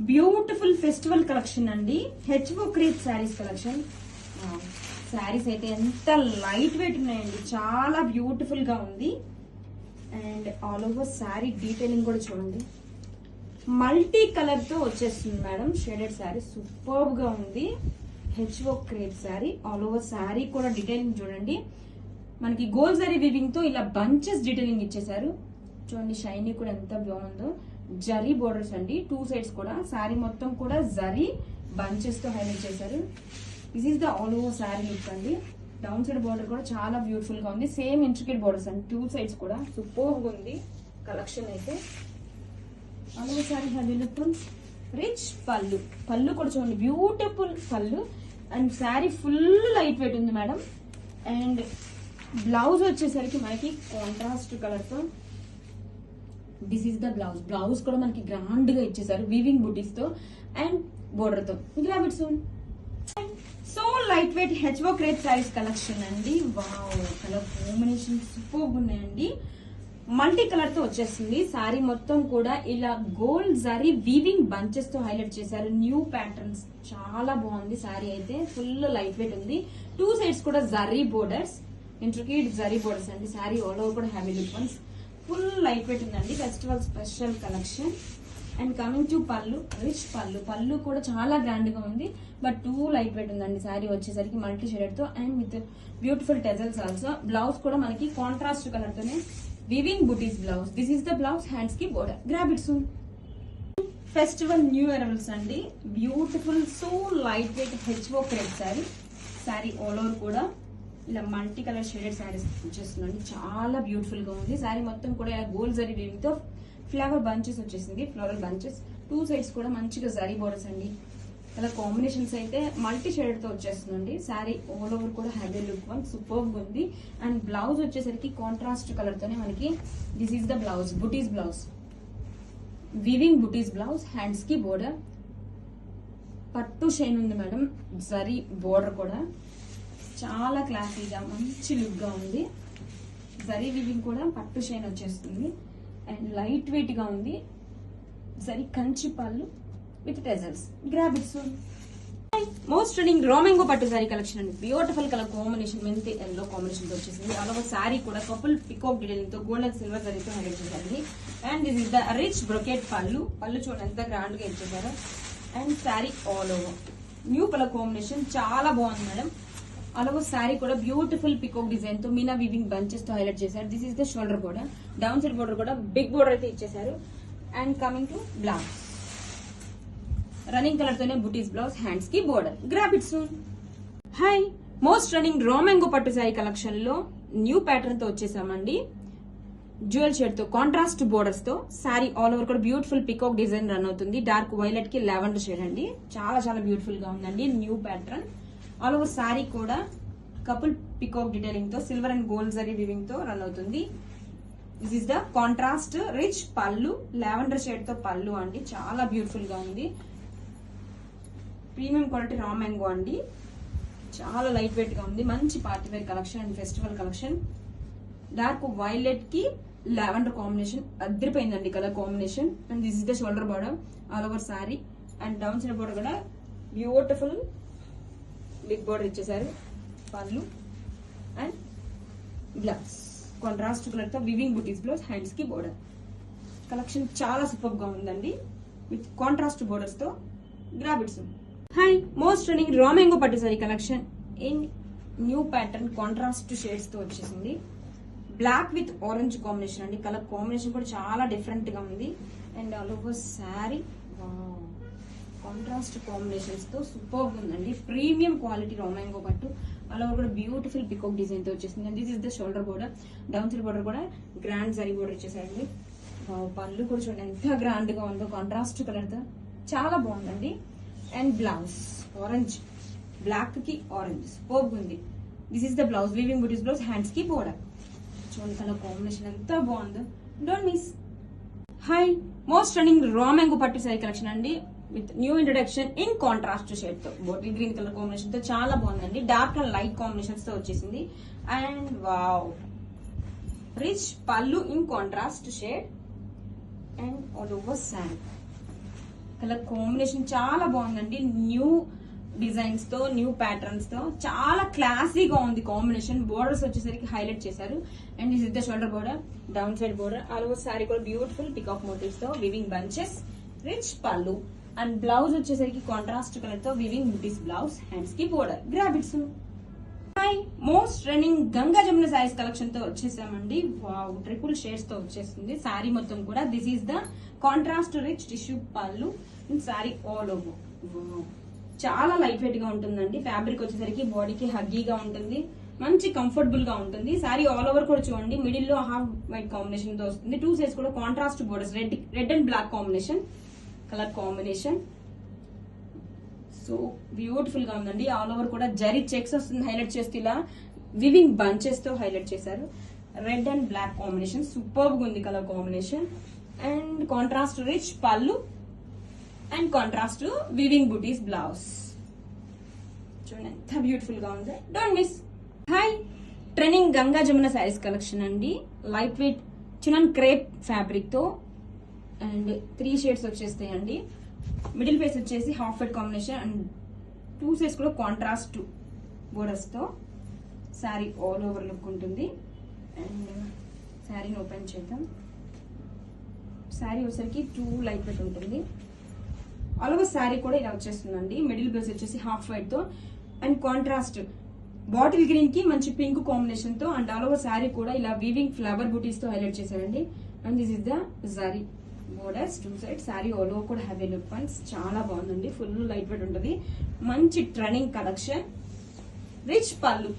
Beautiful festival collection అండి. HO crepe saris collection. Saris అయితే ఎంత లైట్ వెయిట్ ఉన్నాయండి, చాలా బ్యూటిఫుల్ గా ఉంది. And all over sari detailing కూడా చూడండి, మల్టీ కలర్ తో వచ్చేస్తుంది మేడం. షేడెడ్ శారీ సూపర్ గా ఉంది. HO crepe sari. All over sari కూడా డీటెయిలింగ్ చూడండి, మనకి గోల్డ్ జరీ వీవింగ్ తో ఇలా బంచెస్ డీటెయిలింగ్ ఇచ్చేసారు. చూడండి షైనీ కూడా ఎంత బాగుందో. జరీ బోర్డర్స్ అండి, 2 సైడ్స్ కూడా. శారీ మొత్తం కూడా జరీ బంచెస్ తో హైలైట్ చేశారు. This is the all over sari look అండి. డౌన్ సైడ్ బోర్డర్ కూడా చాలా బ్యూటిఫుల్ గా ఉంది. సేమ్ ఇంట్రికేట్ బోర్డర్స్ అండి, 2 సైడ్స్ కూడా. సూపర్ గా ఉంది కలెక్షన్ అయితే. All over sari heavy look. Rich pallu. Pallu కూడా చూడండి, beautiful pallu. And sari full light weight ఉంది మేడం. అండ్ బ్లౌజ్ వచ్చేసరికి మనకి కాంట్రాస్ట్ కలర్ తో. This is the blouse. Blouse కూడా మనకి గ్రాండ్ గా ఇచ్చేసారు, వీవింగ్ బుటీస్ తో అండ్ బోర్డర్ తో. Grab it soon. So light weight హెచ్ఓ క్రేప్ శారీస్ కలెక్షన్ అండి. వావ్, కలర్ కాంబినేషన్ సూపర్ ఉన్నాయండి. మల్టీ కలర్ తో వచ్చేస్తుంది. శారీ మొత్తం కూడా ఇలా గోల్డ్ జరీ వీవింగ్ బంచెస్ తో హైలైట్ చేశారు. న్యూ ప్యాటర్న్స్, చాలా బాగుంది. శారీ అయితే ఫుల్ లైట్ వెయిట్ ఉంది. 2 సైడ్స్ కూడా zari borders, intricate zari borders అండి. శారీ ఆల్ ఓవర్ కూడా heavy look ones. Full light weight ఉందండి, festival special collection. And coming to pallu, rich pallu. Pallu కూడా చాలా గ్రాండ్ గా ఉంది, బట్ 2 లైట్ వెయిట్ ఉందండి. శారీ వచ్చేసరికి మల్టీ షేడెడ్ తో and with beautiful tassels also. Blouse కూడా మనకి కాంట్రాస్ట్ కలర్ తోనే weaving butis blouse. This is the blouse, hands కి border. Grab it soon. Festival new arrivals అండి. బ్యూటిఫుల్ సో లైట్ వెయిట్ హెచ్ఓ crepe sari. Sari all over కూడా ఇలా multi colour shaded saris వచ్చేస్తుందండి, చాలా బ్యూటిఫుల్ గా ఉంది. శారీ మొత్తం కూడా ఇలా గోల్డ్ జరీ వీవింగ్ తో ఫ్లవర్ బంచెస్ వచ్చేసింది, ఫ్లోరల్ బంచెస్. 2 సైడ్స్ కూడా మంచిగా జరీ బోర్డర్స్ అండి. ఇలా కాంబినేషన్స్ అయితే మల్టీ షేడెడ్ తో వచ్చేస్తుందండి. శారీ ఆల్ ఓవర్ కూడా హ్యావీ లుక్ వన్, సూపర్ ఉంది. అండ్ బ్లౌజ్ వచ్చేసరికి కాంట్రాస్ట్ కలర్ తోనే మనకి. This is the blouse, buttis blouse, weaving butis blouse, hands కి బోర్డర్. పట్టు షైన్ ఉంది మేడం, జరీ బోర్డర్ కూడా చాలా క్లాసీగా మంచి లుక్ గా ఉంది. జరీ వీవింగ్ కూడా పట్టు షైన్ వచ్చేస్తుంది అండ్ లైట్ వెయిట్ గా ఉంది. జరీ కంచి పళ్ళు with tassels. Grab it soon. Most trending రోమెంగో పట్టు శారీ కలెక్షన్ అండి. బ్యూటిఫుల్ కలర్ కాంబినేషన్, మెంతి ఎల్లో కాంబినేషన్ తో వచ్చేసింది. ఆల్ ఓవర్ శారీ కూడా కపుల్ పికాక్ డిజైన్ తో గోల్డ్ అండ్ సిల్వర్ జరీతో హైలైట్ చేశారు. And this is the rich brocade పళ్ళు. పళ్ళు చూడండి ఎంత గ్రాండ్ గా ఇచ్చేసారు. And sari all over new colour combination, చాలా బాగుంది మేడం. ఆల్ ఓవర్ శారీ కూడా బ్యూటిఫుల్ పికాక్ డిజైన్ తో మీనా వీవింగ్ బంచెస్ తో హైలైట్ చేశారు. This is the shoulder border. Down side border కూడా బిగ్ బోర్డర్ అయితే ఇచ్చేసారు. And coming to blouse, running colour తోనే బుటీస్ బ్లౌజ్, హ్యాండ్స్ కి border. Grab it soon. Hi, most running రోమెంగో పట్టు శారీ కలెక్షన్ లో న్యూ ప్యాటర్న్ తో వచ్చేసామండి. జ్యువెల్ షేడ్ తో కాంట్రాస్ట్ బోర్డర్స్ తో శారీ ఆల్ ఓవర్ కూడా బ్యూటిఫుల్ పికాక్ డిజైన్ రన్ అవుతుంది. డార్క్ వైలెట్ కి లావెండర్ షేడ్ అండి, చాలా చాలా బ్యూటిఫుల్ గా ఉందండి. New pattern. All over sari కూడా కపుల్ పికాక్ డీటెయిలింగ్ తో silver and gold zari weaving తో రన్ అవుతుంది. This is the contrast rich పళ్ళు, లావెండర్ షేడ్ తో పళ్ళు అండి, చాలా బ్యూటిఫుల్ గా ఉంది. ప్రీమియం క్వాలిటీ రా మ్యాంగో అండి, చాలా లైట్ వెయిట్ గా ఉంది. మంచి party wear collection and festival collection. Dark violet కి లావెండర్ కాంబినేషన్ అదిరిపోయిందండి colour combination. And this is the shoulder border all over sari. And down side border కూడా బ్యూటిఫుల్ బిగ్ బోర్డర్ ఇచ్చేసారు. పళ్ళు అండ్ బ్లౌజ్ కాంట్రాస్ట్ కలర్ తో weaving బుటీస్ blouse, hands కి border. Collection చాలా super గా ఉందండి విత్ కాంట్రాస్ట్ బోర్డర్స్ తో. Grab it soon. Hi, most running రోమెంగో పట్టు sari collection in new pattern contrast shades తో వచ్చేసింది. బ్లాక్ విత్ ఆరెంజ్ కాంబినేషన్ అండి. కలర్ కాంబినేషన్ కూడా చాలా డిఫరెంట్ గా ఉంది. And all over sari contrast combinations తో సూపర్ ఉందండి. ప్రీమియం క్వాలిటీ రోమెంగో పట్టు. ఆల్ ఓవర్ కూడా బ్యూటిఫుల్ పికాక్ డిజైన్ తో వచ్చేసింది. This is the shoulder border. Down side border కూడా గ్రాండ్ జరీ బోర్డర్ ఇచ్చేసారండి. పళ్ళు కూడా చూడండి ఎంత గ్రాండ్ గా ఉందో, కాంట్రాస్ట్ కలర్ తో చాలా బాగుందండి. అండ్ బ్లౌజ్ ఆరెంజ్, బ్లాక్ కి ఆరెంజ్ సూపర్ ఉంది. This is the blouse, weaving butis blouse, hands కి బోర్డర్. చూడండి కలర్ కాంబినేషన్ ఎంత బాగుందో, don't miss. High, most running raw mango పట్టు శారీ కలెక్షన్ అండి with new introduction in contrast shade తో, బాటిల్ గ్రీన్ కలర్ కాంబినేషన్ తో చాలా బాగుందండి. డార్క్ అండ్ లైట్ కాంబినేషన్స్ తో వచ్చేసింది. అండ్ వావ్, రిచ్ పళ్ళు in contrast shade and all over sari. Colour combination చాలా బాగుందండి. న్యూ డిజైన్స్ తో, న్యూ ప్యాటర్న్స్ తో చాలా క్లాసీగా ఉంది కాంబినేషన్. బోర్డర్స్ వచ్చేసరికి హైలైట్ చేశారు. And this is the shoulder border, down side border. All over sorry కూడా బ్యూటిఫుల్ పికాక్ మోటివ్స్ తో వివింగ్ బంచెస్, రిచ్ పళ్ళు. అండ్ బ్లౌజ్ వచ్చేసరికి కాంట్రాస్ట్ కలర్ తో వివింగ్ బుటీస్ బ్లౌజ్, హ్యాండ్స్ కి border. Grab it soon. Hi, most running Ganga Jamuna saris collection తో వచ్చేసామండి. Wow, triple shades తో వచ్చేస్తుంది సారీ మొత్తం కూడా. This is the contrast rich tissue పళ్ళు అండ్ సారీ ఆల్ ఓవర్. చాలా లైట్ వెయిట్ గా ఉంటుందండి. ఫ్యాబ్రిక్ వచ్చేసరికి బాడీకి హగ్గీగా ఉంటుంది, మంచి కంఫర్టబుల్ గా ఉంటుంది. సారీ ఆల్ ఓవర్ కూడా చూడండి, మిడిల్ లో హాఫ్ వైట్ కాంబినేషన్ తో వస్తుంది. 2 సైడ్స్ కూడా contrast borders, red and black combination colour combination. So beautiful గా ఉందండి. ఆల్ ఓవర్ కూడా జరీ చెక్స్ వస్తుంది హైలైట్ చేస్తూ, ఇలా వివింగ్ బంచెస్ తో హైలైట్ చేశారు. Red and black combination super గా ఉంది colour combination. And contrast rich పళ్ళు and contrast weaving buttis blouse. చూడండి ఎంత బ్యూటిఫుల్ గా ఉంది. Don't miss. Hi, trending Ganga Jamuna saris collection అండి. లైట్ వెయిట్ చిన్న క్రేప్ ఫ్యాబ్రిక్ తో అండ్ 3 షేడ్స్ వచ్చేస్తాయండి. మిడిల్ ఫేస్ వచ్చేసి half white combination and 2 sides కూడా కాంట్రాస్ట్ బోర్డర్స్ తో శారీ ఆల్ ఓవర్ లుక్ ఉంటుంది. అండ్ శారీని ఓపెన్ చేద్దాం. శారీ వచ్చేసరికి 2 లైట్ వెయిట్ ఉంటుంది. ఆల్ ఓవర్ శారీ కూడా ఇలా వచ్చేస్తుందండి. మిడిల్ బేస్ వచ్చేసి హాఫ్ వైట్ తో అండ్ కాంట్రాస్ట్ బాటిల్ గ్రీన్ కి మంచి పింక్ కాంబినేషన్ తో అండ్ ఆల్ ఓవర్ శారీ కూడా ఇలా వీవింగ్ ఫ్లవర్ బూటీస్ తో హైలైట్ చేశారండి. And this is the zari borders, 2 side sari all over కూడా హ్యావీ లుక్ పాయింట్స్. చాలా బాగుందండి, ఫుల్ లైట్ వెయిట్ ఉంటుంది. మంచి ట్రెండింగ్ కలెక్షన్. రిచ్ పళ్ళు,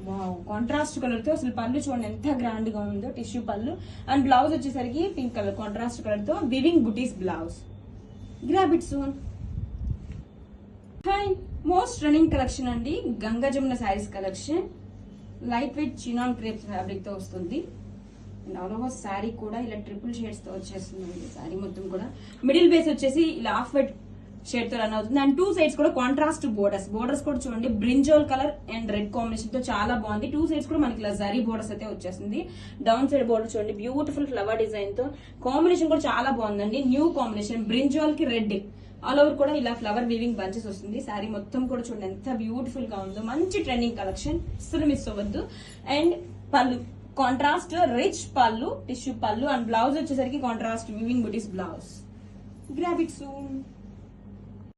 వావ్, కాంట్రాస్ట్ కలర్ తో అసలు పళ్ళు చూడండి ఎంత గ్రాండ్ గా ఉందో. టిష్యూ పళ్ళు అండ్ బ్లౌజ్ వచ్చేసరికి పింక్ కలర్ కాంట్రాస్ట్ కలర్ తో weaving buttis blouse. Grab it soon. Hi, most running collection అండి Ganga Jamuna saris collection. Light weight chinon crepe fabric తో వస్తుంది. అండ్ ఆల్ ఓవర్ శారీ కూడా ఇలా ట్రిపుల్ షేడ్స్ తో వచ్చేస్తుంది. శారీ మొత్తం కూడా మిడిల్ బేస్ వచ్చేసి ఇలా హాఫ్ వైట్ షేడ్ తో రన్ అవుతుంది. అండ్ 2 సైడ్స్ కూడా కాంట్రాస్ట్ బోర్డర్స్ కూడా చూడండి brinjal colour and red combination తో చాలా బాగుంది. 2 సైడ్స్ కూడా మనకి ఇలా జరీ బోర్డర్స్ అయితే వచ్చేస్తుంది. డౌన్ సైడ్ బోర్డర్ చూడండి బ్యూటిఫుల్ ఫ్లవర్ డిజైన్ తో. కాంబినేషన్ కూడా చాలా బాగుందండి, న్యూ కాంబినేషన్. బ్రింజోల్ కి రెడ్, ఆల్ ఓవర్ కూడా ఇలా ఫ్లవర్ వీవింగ్ బంచెస్ వస్తుంది. శారీ మొత్తం కూడా చూడండి ఎంత బ్యూటిఫుల్ గా ఉందో. మంచి ట్రెండింగ్ కలెక్షన్, అస్సలు మిస్ అవ్వద్దు. అండ్ పళ్ళు కాంట్రాస్ట్ రిచ్ పళ్ళు, టిష్యూ పళ్ళు అండ్ బ్లౌజ్ వచ్చేసరికి contrast weaving butis blouse. Grab it soon.